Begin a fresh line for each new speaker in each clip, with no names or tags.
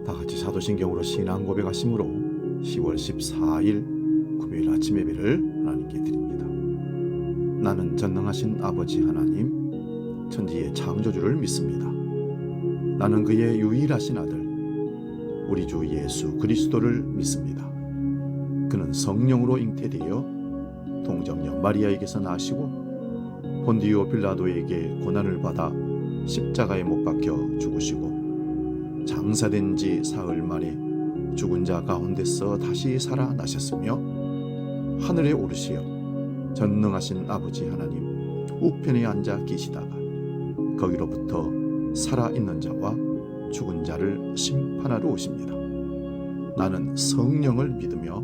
다같이 사도신경으로 신앙 고백하심으로 10월 14일 금요일 아침 예배를 하나님께 드립니다. 나는 전능하신 아버지 하나님, 천지의 창조주를 믿습니다. 나는 그의 유일하신 아들, 우리 주 예수 그리스도를 믿습니다. 그는 성령으로 잉태되어 동정녀 마리아에게서 나시고 본디오 빌라도에게 고난을 받아 십자가에 못 박혀 죽으시고 장사된 지 사흘 만에 죽은 자 가운데서 다시 살아나셨으며 하늘에 오르시어 전능하신 아버지 하나님 우편에 앉아 계시다가 거기로부터 살아있는 자와 죽은 자를 심판하러 오십니다. 나는 성령을 믿으며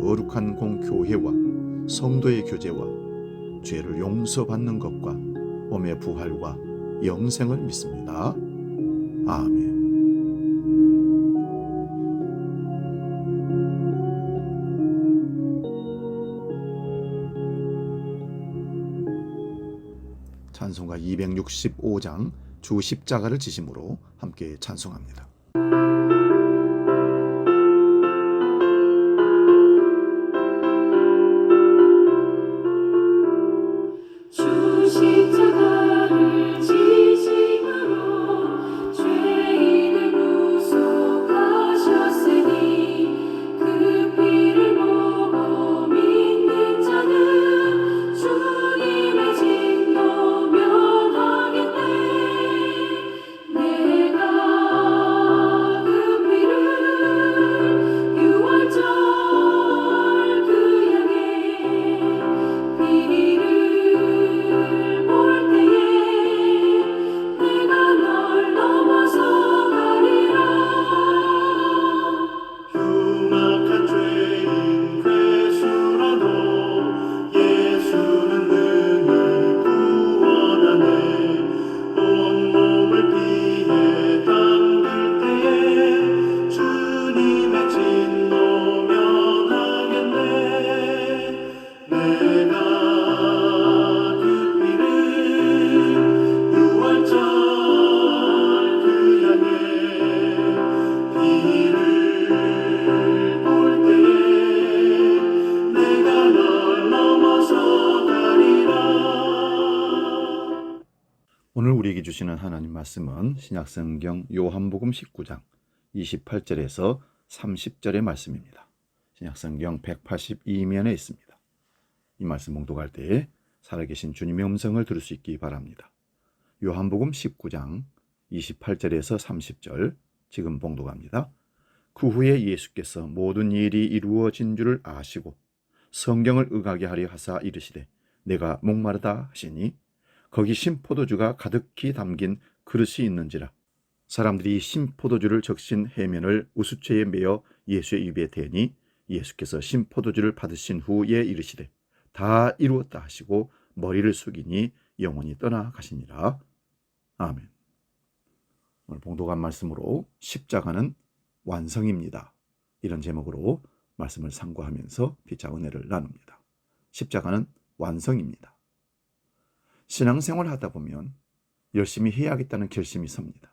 거룩한 공교회와 성도의 교제와 죄를 용서받는 것과 몸의 부활과 영생을 믿습니다. 아멘. 찬송가 265장 주 십자가를 지심으로 함께 찬송합니다.
주 십자가를 지심으로 죄인을 구속하셨으니 그 피를 보고 믿는 자는 주님의 진노 면하겠네. 내가 그 피를 유월절 그 양의 피를 볼 때에 내가 널 넘어서 가리라.
흉악한 죄인 괴수라도 예수는 능히 구원하네. 온몸을 피에 담글 때에 주님의 진노 면하겠네. 내가 그 피를 유월절 그 양의 피를 볼 때에 내가 널 넘어서 가리라.
오늘 우리에게 주시는 하나님 말씀은 신약성경 요한복음 19장 28절에서 30절의 말씀입니다. 신약성경 182면에 있습니다. 이 말씀 봉독할 때에 살아계신 주님의 음성을 들을 수 있기 바랍니다. 요한복음 19장 28절에서 30절 지금 봉독합니다. 그 후에 예수께서 모든 일이 이루어진 줄을 아시고 성경을 응하게 하려 하사 이르시되 내가 목마르다 하시니 거기 신포도주가 가득히 담긴 그릇이 있는지라. 사람들이 신포도주를 적신 해면을 우수채에 메어 예수의 입에 대니 예수께서 신포도주를 받으신 후에 이르시되 다 이루었다 하시고 머리를 숙이니 영혼이 떠나가시니라. 아멘. 오늘 봉독한 말씀으로 십자가는 완성입니다. 이런 제목으로 말씀을 상고하면서 피차 은혜를 나눕니다. 십자가는 완성입니다. 신앙생활을 하다 보면 열심히 해야겠다는 결심이 섭니다.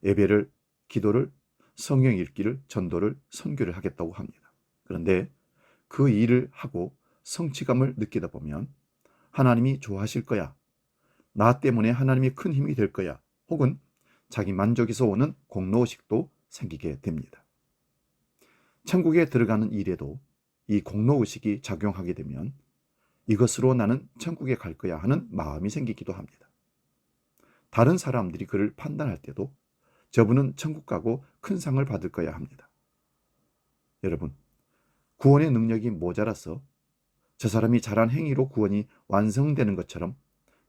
예배를, 기도를, 성경 읽기를, 전도를, 선교를 하겠다고 합니다. 그런데 그 일을 하고 성취감을 느끼다 보면 하나님이 좋아하실 거야, 나 때문에 하나님이 큰 힘이 될 거야, 혹은 자기 만족에서 오는 공로의식도 생기게 됩니다. 천국에 들어가는 일에도 이 공로의식이 작용하게 되면 이것으로 나는 천국에 갈 거야 하는 마음이 생기기도 합니다. 다른 사람들이 그를 판단할 때도 저분은 천국 가고 큰 상을 받을 거야 합니다. 여러분, 구원의 능력이 모자라서 저 사람이 잘한 행위로 구원이 완성되는 것처럼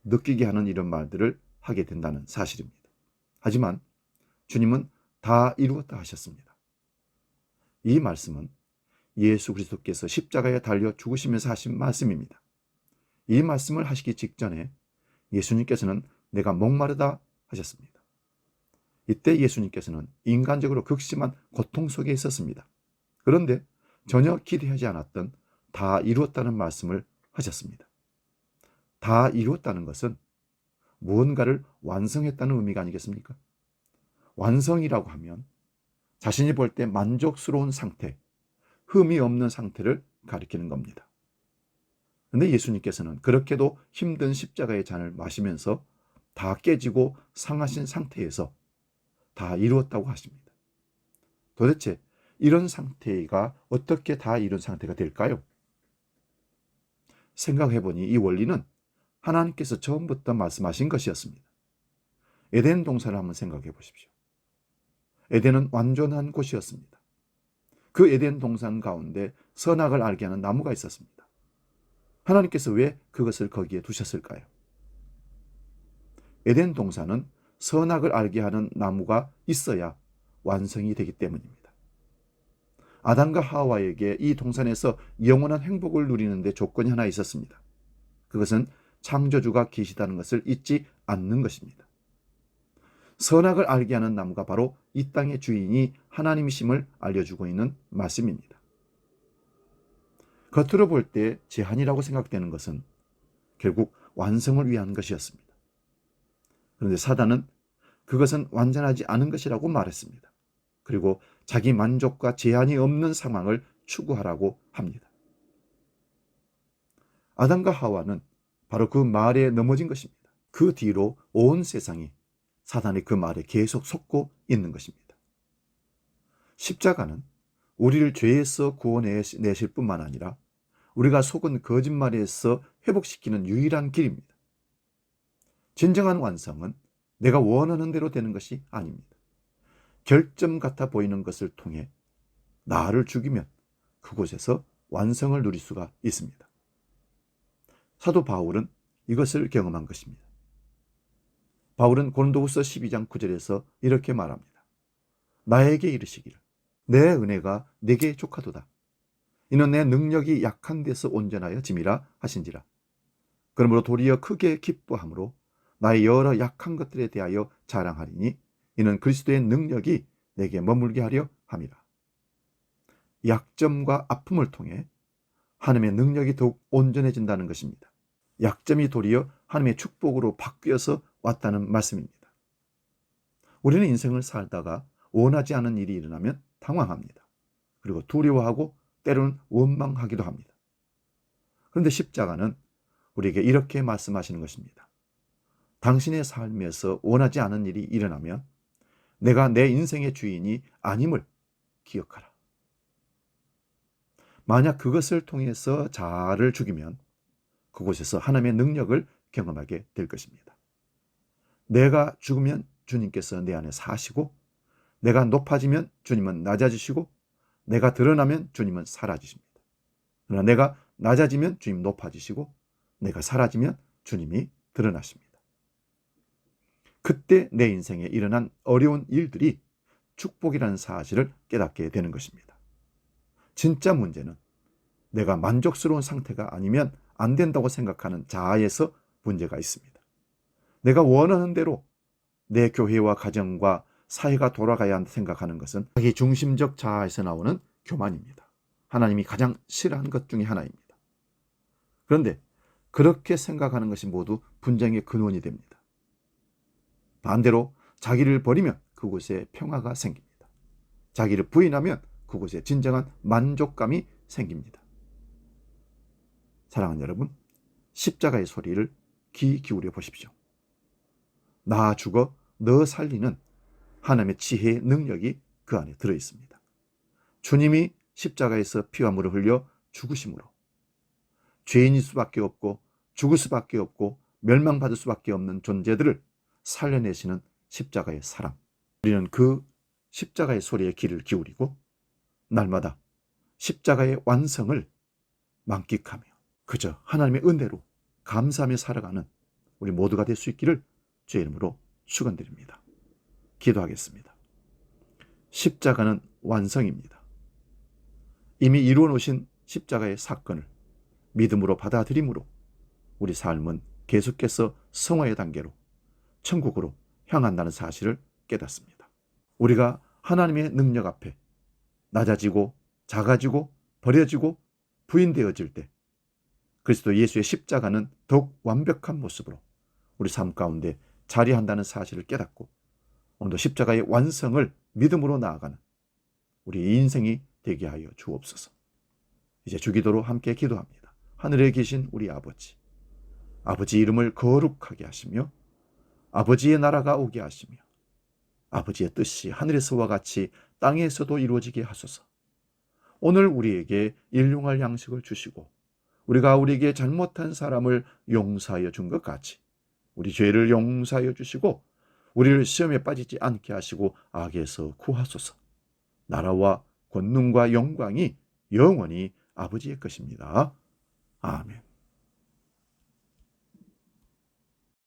느끼게 하는 이런 말들을 하게 된다는 사실입니다. 하지만 주님은 다 이루었다 하셨습니다. 이 말씀은 예수 그리스도께서 십자가에 달려 죽으시면서 하신 말씀입니다. 이 말씀을 하시기 직전에 예수님께서는 내가 목마르다 하셨습니다. 이때 예수님께서는 인간적으로 극심한 고통 속에 있었습니다. 그런데 전혀 기대하지 않았던 다 이루었다는 말씀을 하셨습니다. 다 이루었다는 것은 무언가를 완성했다는 의미가 아니겠습니까? 완성이라고 하면 자신이 볼 때 만족스러운 상태, 흠이 없는 상태를 가리키는 겁니다. 그런데 예수님께서는 그렇게도 힘든 십자가의 잔을 마시면서 다 깨지고 상하신 상태에서 다 이루었다고 하십니다. 도대체 이런 상태가 어떻게 다 이룬 상태가 될까요? 생각해보니 이 원리는 하나님께서 처음부터 말씀하신 것이었습니다. 에덴 동산을 한번 생각해 보십시오. 에덴은 완전한 곳이었습니다. 그 에덴 동산 가운데 선악을 알게 하는 나무가 있었습니다. 하나님께서 왜 그것을 거기에 두셨을까요? 에덴 동산은 선악을 알게 하는 나무가 있어야 완성이 되기 때문입니다. 아담과 하와에게 이 동산에서 영원한 행복을 누리는 데 조건이 하나 있었습니다. 그것은 창조주가 계시다는 것을 잊지 않는 것입니다. 선악을 알게 하는 나무가 바로 이 땅의 주인이 하나님이심을 알려주고 있는 말씀입니다. 겉으로 볼 때 제한이라고 생각되는 것은 결국 완성을 위한 것이었습니다. 그런데 사단은 그것은 완전하지 않은 것이라고 말했습니다. 그리고 자기 만족과 제한이 없는 상황을 추구하라고 합니다. 아담과 하와는 바로 그 말에 넘어진 것입니다. 그 뒤로 온 세상이 사단의 그 말에 계속 속고 있는 것입니다. 십자가는 우리를 죄에서 구원해내실 뿐만 아니라 우리가 속은 거짓말에서 회복시키는 유일한 길입니다. 진정한 완성은 내가 원하는 대로 되는 것이 아닙니다. 결점 같아 보이는 것을 통해 나를 죽이면 그곳에서 완성을 누릴 수가 있습니다. 사도 바울은 이것을 경험한 것입니다. 바울은 고린도후서 12장 9절에서 이렇게 말합니다. 나에게 이르시기를 내 은혜가 내게 족하도다. 이는 내 능력이 약한 데서 온전하여 짐이라 하신지라. 그러므로 도리어 크게 기뻐함으로 나의 여러 약한 것들에 대하여 자랑하리니 이는 그리스도의 능력이 내게 머물게 하려 함이라. 약점과 아픔을 통해 하나님의 능력이 더욱 온전해진다는 것입니다. 약점이 도리어 하나님의 축복으로 바뀌어서 왔다는 말씀입니다. 우리는 인생을 살다가 원하지 않은 일이 일어나면 당황합니다. 그리고 두려워하고 때로는 원망하기도 합니다. 그런데 십자가는 우리에게 이렇게 말씀하시는 것입니다. 당신의 삶에서 원하지 않은 일이 일어나면 내가 내 인생의 주인이 아님을 기억하라. 만약 그것을 통해서 자아를 죽이면 그곳에서 하나님의 능력을 경험하게 될 것입니다. 내가 죽으면 주님께서 내 안에 사시고, 내가 높아지면 주님은 낮아지시고, 내가 드러나면 주님은 사라지십니다. 그러나 내가 낮아지면 주님 높아지시고, 내가 사라지면 주님이 드러나십니다. 그때 내 인생에 일어난 어려운 일들이 축복이라는 사실을 깨닫게 되는 것입니다. 진짜 문제는 내가 만족스러운 상태가 아니면 안 된다고 생각하는 자아에서 문제가 있습니다. 내가 원하는 대로 내 교회와 가정과 사회가 돌아가야 한다 생각하는 것은 자기 중심적 자아에서 나오는 교만입니다. 하나님이 가장 싫어하는 것 중에 하나입니다. 그런데 그렇게 생각하는 것이 모두 분쟁의 근원이 됩니다. 반대로 자기를 버리면 그곳에 평화가 생깁니다. 자기를 부인하면 그곳에 진정한 만족감이 생깁니다. 사랑하는 여러분, 십자가의 소리를 귀 기울여 보십시오. 나 죽어 너 살리는 하나님의 지혜의 능력이 그 안에 들어있습니다. 주님이 십자가에서 피와 물을 흘려 죽으심으로 죄인일 수밖에 없고 죽을 수밖에 없고 멸망받을 수밖에 없는 존재들을 살려내시는 십자가의 사랑. 우리는 그 십자가의 소리에 귀를 기울이고 날마다 십자가의 완성을 만끽하며 그저 하나님의 은혜로 감사하며 살아가는 우리 모두가 될 수 있기를 주의 이름으로 축원드립니다. 기도하겠습니다. 십자가는 완성입니다. 이미 이루어 놓으신 십자가의 사건을 믿음으로 받아들임으로 우리 삶은 계속해서 성화의 단계로 천국으로 향한다는 사실을 깨닫습니다. 우리가 하나님의 능력 앞에 낮아지고 작아지고 버려지고 부인되어질 때 그리스도 예수의 십자가는 더욱 완벽한 모습으로 우리 삶 가운데 자리한다는 사실을 깨닫고 오늘도 십자가의 완성을 믿음으로 나아가는 우리 인생이 되게 하여 주옵소서. 이제 주기도로 함께 기도합니다. 하늘에 계신 우리 아버지, 아버지 이름을 거룩하게 하시며 아버지의 나라가 오게 하시며 아버지의 뜻이 하늘에서와 같이 땅에서도 이루어지게 하소서. 오늘 우리에게 일용할 양식을 주시고 우리가 우리에게 잘못한 사람을 용서하여 준 것 같이 우리 죄를 용서하여 주시고 우리를 시험에 빠지지 않게 하시고 악에서 구하소서. 나라와 권능과 영광이 영원히 아버지의 것입니다. 아멘.